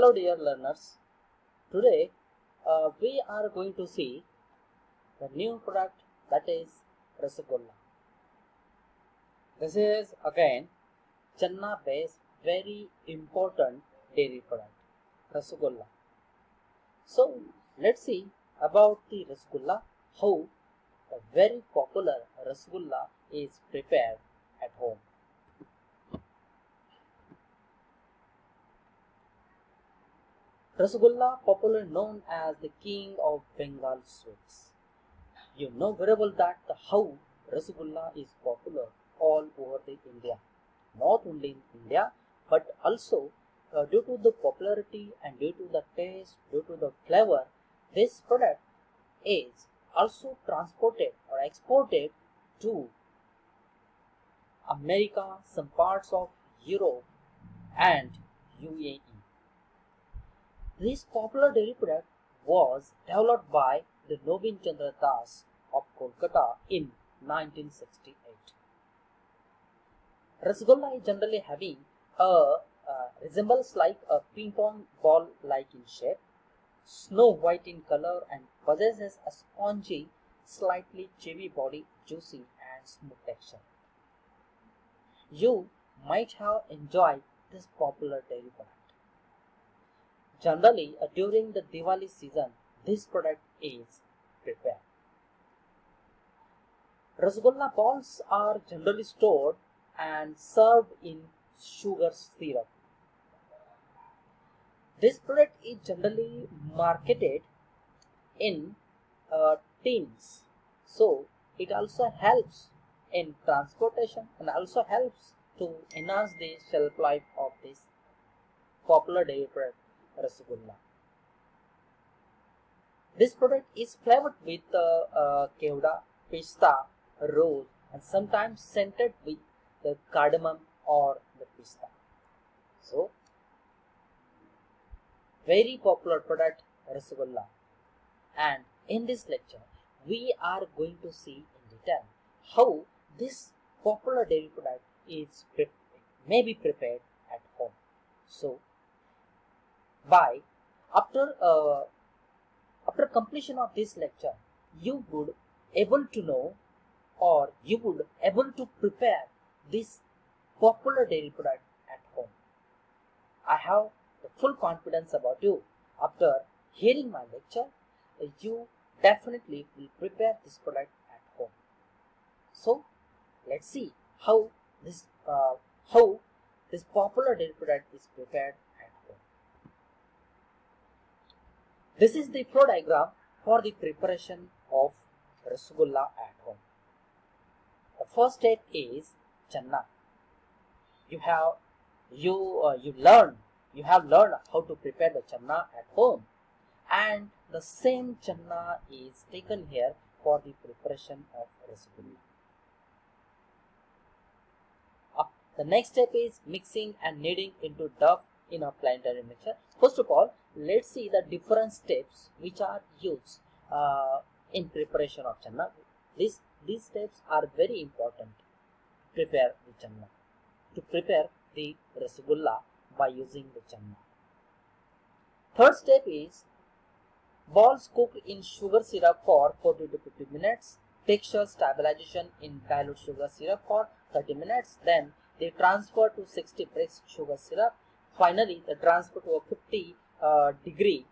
Hello dear learners, today we are going to see the new product, that is Rasgulla. This is again Channa based very important dairy product, Rasgulla. So let's see about the Rasgulla, how the very popular Rasgulla is prepared at home. Rasgulla, popularly known as the king of Bengal sweets. You know very well that how Rasgulla is popular all over the India. Not only in India, but also due to the popularity and due to the taste, due to the flavor, this product is also transported or exported to America, some parts of Europe and UAE. This popular dairy product was developed by the Nobin Chandra Das of Kolkata in 1968. Rasgulla is generally having a resembles like a ping pong ball like in shape, snow white in color, and possesses a spongy, slightly chewy body, juicy and smooth texture. You might have enjoyed this popular dairy product. Generally, during the Diwali season, this product is prepared. Rasgulla balls are generally stored and served in sugar syrup. This product is generally marketed in tins, so it also helps in transportation and also helps to enhance the shelf life of this popular dairy product, Rasgulla. This product is flavored with kevda, pista, rose, and sometimes scented with the cardamom or the pista. So, very popular product, Rasgulla. And in this lecture, we are going to see in detail how this popular dairy product is may be prepared at home. So, after completion of this lecture, you would able to know or you would able to prepare this popular dairy product at home. I have the full confidence about you. After hearing my lecture, you definitely will prepare this product at home. So let's see how this popular dairy product is prepared at home. This is the flow diagram for the preparation of Rasgulla at home. The first step is channa. You have learned how to prepare the channa at home, and the same channa is taken here for the preparation of Rasgulla. The next step is mixing and kneading into dough in a planetary mixture. First of all, let's see the different steps which are used in preparation of channa. These steps are very important to prepare the channa, to prepare the Rasgulla by using the channa. Third step is balls cooked in sugar syrup for 40 to 50 minutes, texture stabilization in dilute sugar syrup for 30 minutes, then they transfer to 60 brix sugar syrup. Finally, the transfer to a 50 degree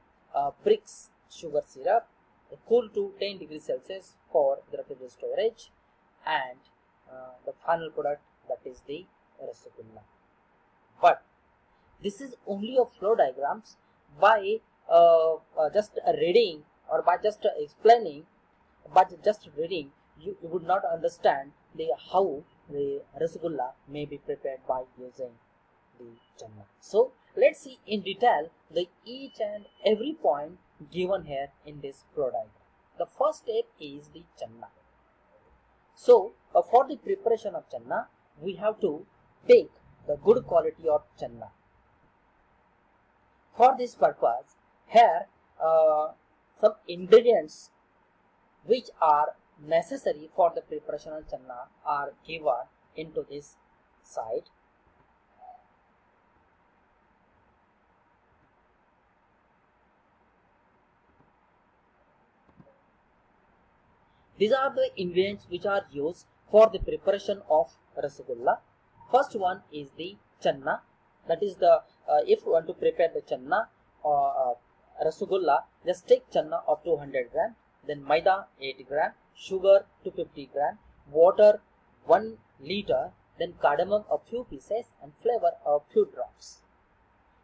brix sugar syrup, cool to 10 degrees Celsius for the refrigerator storage, and the final product, that is the Rasgulla. But this is only a flow diagrams. By just reading or by just explaining, but just reading, you would not understand how the Rasgulla may be prepared by using the channa. So let's see in detail the each and every point given here in this flow diagram. The first step is the channa. So for the preparation of channa, we have to take the good quality of channa. For this purpose, here some ingredients which are necessary for the preparation of channa are given into this side. These are the ingredients which are used for the preparation of Rasagulla. First one is the channa. That is the if you want to prepare the channa or Rasagulla, just take channa of 200 gram, then maida 80 gram, sugar 250 gram, water 1 liter, then cardamom a few pieces, and flavor a few drops.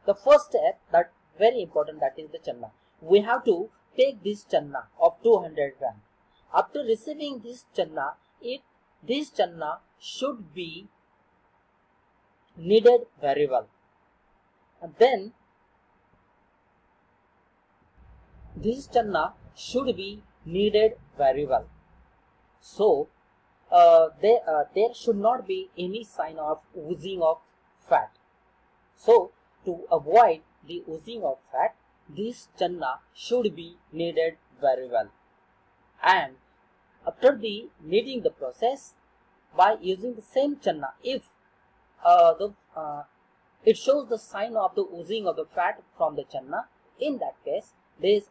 The first step, that very important, that is the channa. We have to take this channa of 200 gram. After receiving this channa, this channa should be kneaded very well, and then this channa should be kneaded very well. So there should not be any sign of oozing of fat. So to avoid the oozing of fat, this channa should be kneaded very well. And after the kneading the process, by using the same channa, if it shows the sign of the oozing of the fat from the channa, in that case the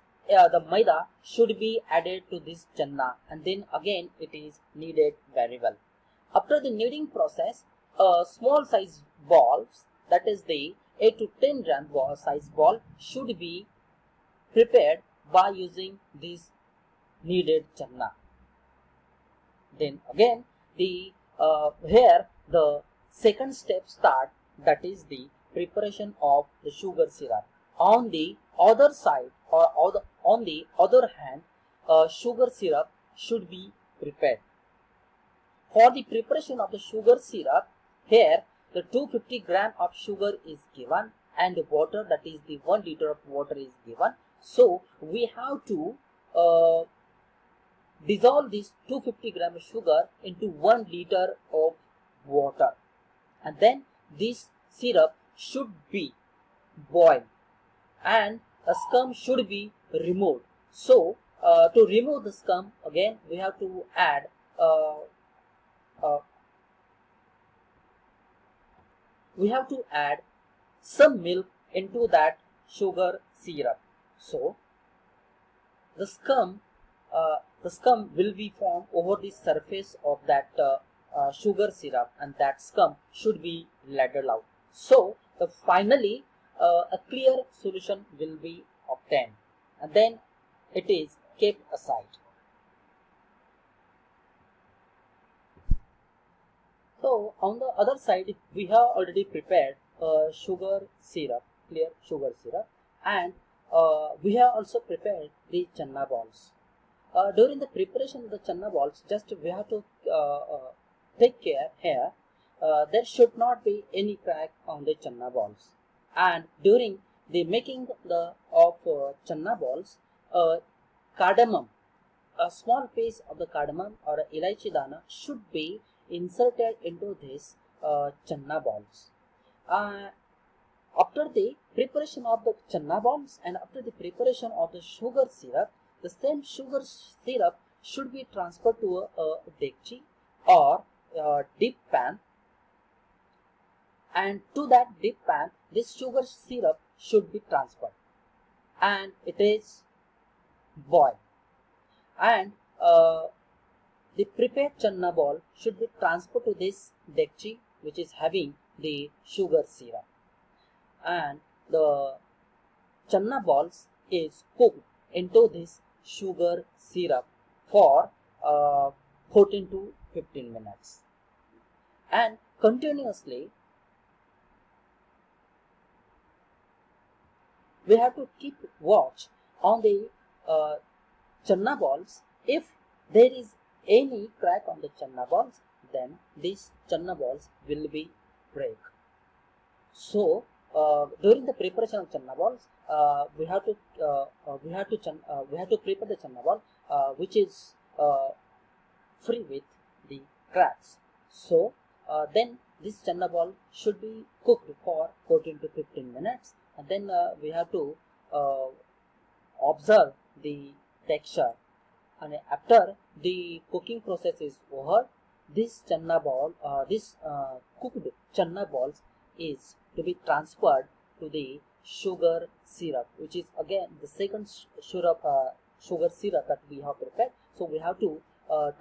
maida should be added to this channa, and then again it is kneaded very well. After the kneading process, small size balls, that is the 8 to 10 gram size ball, should be prepared by using this kneaded channa. Then again here the second step start, that is the preparation of the sugar syrup. On the other side, or on the other hand, sugar syrup should be prepared. For the preparation of the sugar syrup, here the 250 gram of sugar is given, and the water, that is the 1 liter of water is given. So we have to dissolve this 250 gram of sugar into 1 liter of water, and then this syrup should be boiled, and a scum should be removed. So to remove the scum, again we have to add some milk into that sugar syrup. So the scum will be formed over the surface of that sugar syrup, and that scum should be ladled out. So finally a clear solution will be obtained, and then it is kept aside. So on the other side, we have already prepared sugar syrup, clear sugar syrup, and we have also prepared the channa balls. During the preparation of the channa balls, just we have to take care here. There should not be any crack on the channa balls. And during the making of channa balls, cardamom, a small piece of the cardamom or elaichi dana should be inserted into this channa balls. After the preparation of the channa balls and after the preparation of the sugar syrup, the same sugar syrup should be transferred to a dekchi or deep pan, and to that deep pan this sugar syrup should be transferred, and it is boiled, and the prepared channa ball should be transferred to this dekchi which is having the sugar syrup, and the channa balls is cooked into this sugar syrup for 14 to 15 minutes, and continuously we have to keep watch on the channa balls. If there is any crack on the channa balls, then these channa balls will be break. So during the preparation of channa balls, we have to prepare the channa ball which is free with the cracks. So then this channa ball should be cooked for 14 to 15 minutes, and then we have to observe the texture, and after the cooking process is over, this channa ball, cooked channa balls is to be transferred to the sugar syrup, which is again the second sugar syrup that we have prepared. So we have to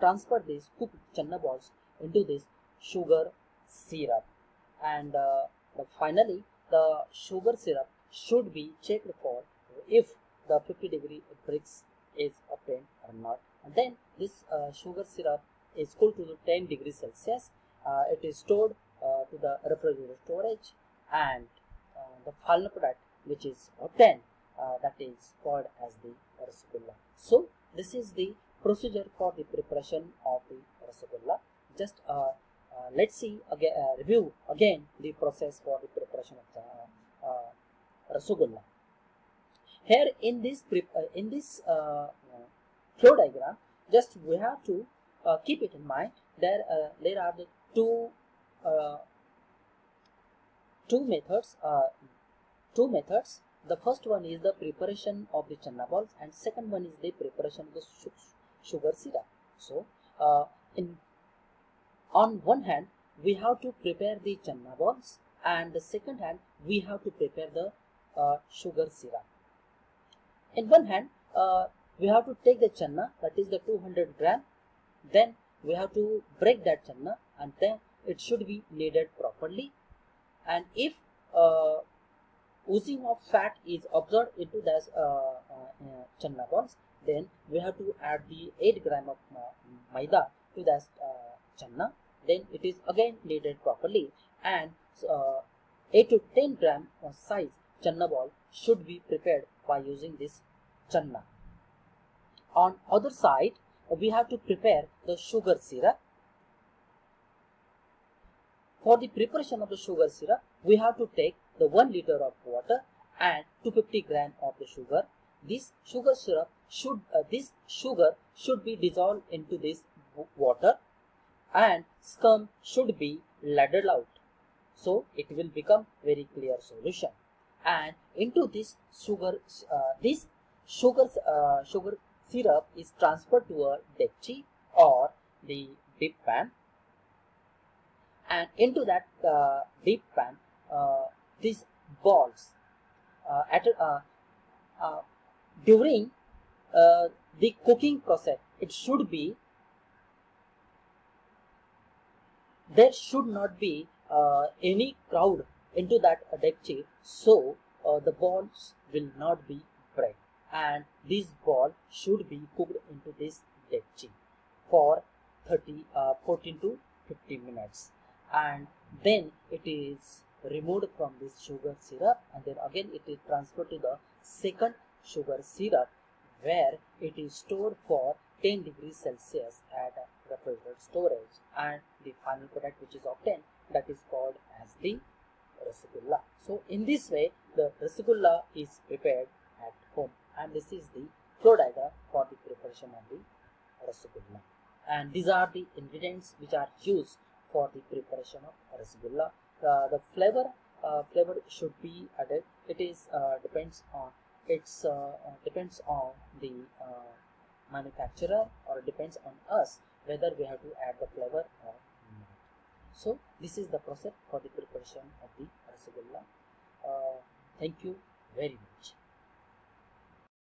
transfer these cooked channa balls into this sugar syrup, and finally the sugar syrup should be checked for if the 50-degree bricks is obtained or not. And then this sugar syrup is cooled to 10 degrees Celsius. It is stored to the refrigerator storage, and the final product which is obtained, that is called as the rasgulla. So this is the procedure for the preparation of the rasgulla. Just let's see again, review again the process for the preparation of the rasgulla. Here in this flow diagram, just we have to keep it in mind. There are the two methods. The first one is the preparation of the channa balls, and second one is the preparation of the sugar syrup. So on one hand we have to prepare the channa balls, and the second hand we have to prepare the sugar syrup. In one hand we have to take the channa, that is the 200 gram, then we have to break that channa, and then it should be kneaded properly. And if oozing of fat is observed into the channa balls, then we have to add the 8 gram of maida to the channa, then it is again kneaded properly, and 8 to 10 gram size channa ball should be prepared by using this channa. On other side we have to prepare the sugar syrup. For the preparation of the sugar syrup, we have to take the 1 liter of water and 250 gram of the sugar. This sugar syrup should be dissolved into this water, and scum should be ladled out, so it will become very clear solution. And into this sugar syrup is transferred to a dekchi or the deep pan, and into that deep pan these balls during the cooking process, there should not be any crowd into that dekchi, so the balls will not be break, and this ball should be cooked into this dekchi for 14 to 50 minutes, and then it is removed from this sugar syrup, and then again it is transferred to the second sugar syrup, where it is stored for 10 degrees Celsius at refrigerator storage, and the final product which is obtained, that is called as the rasgulla. So in this way the rasgulla is prepared at home, and this is the flow diagram for the preparation of the rasgulla. And these are the ingredients which are used for the preparation of rasgulla. The flavor should be added. It is depends on the manufacturer, or depends on us whether we have to add the flavor or not. So this is the process for the preparation of the rasgulla. Thank you very much.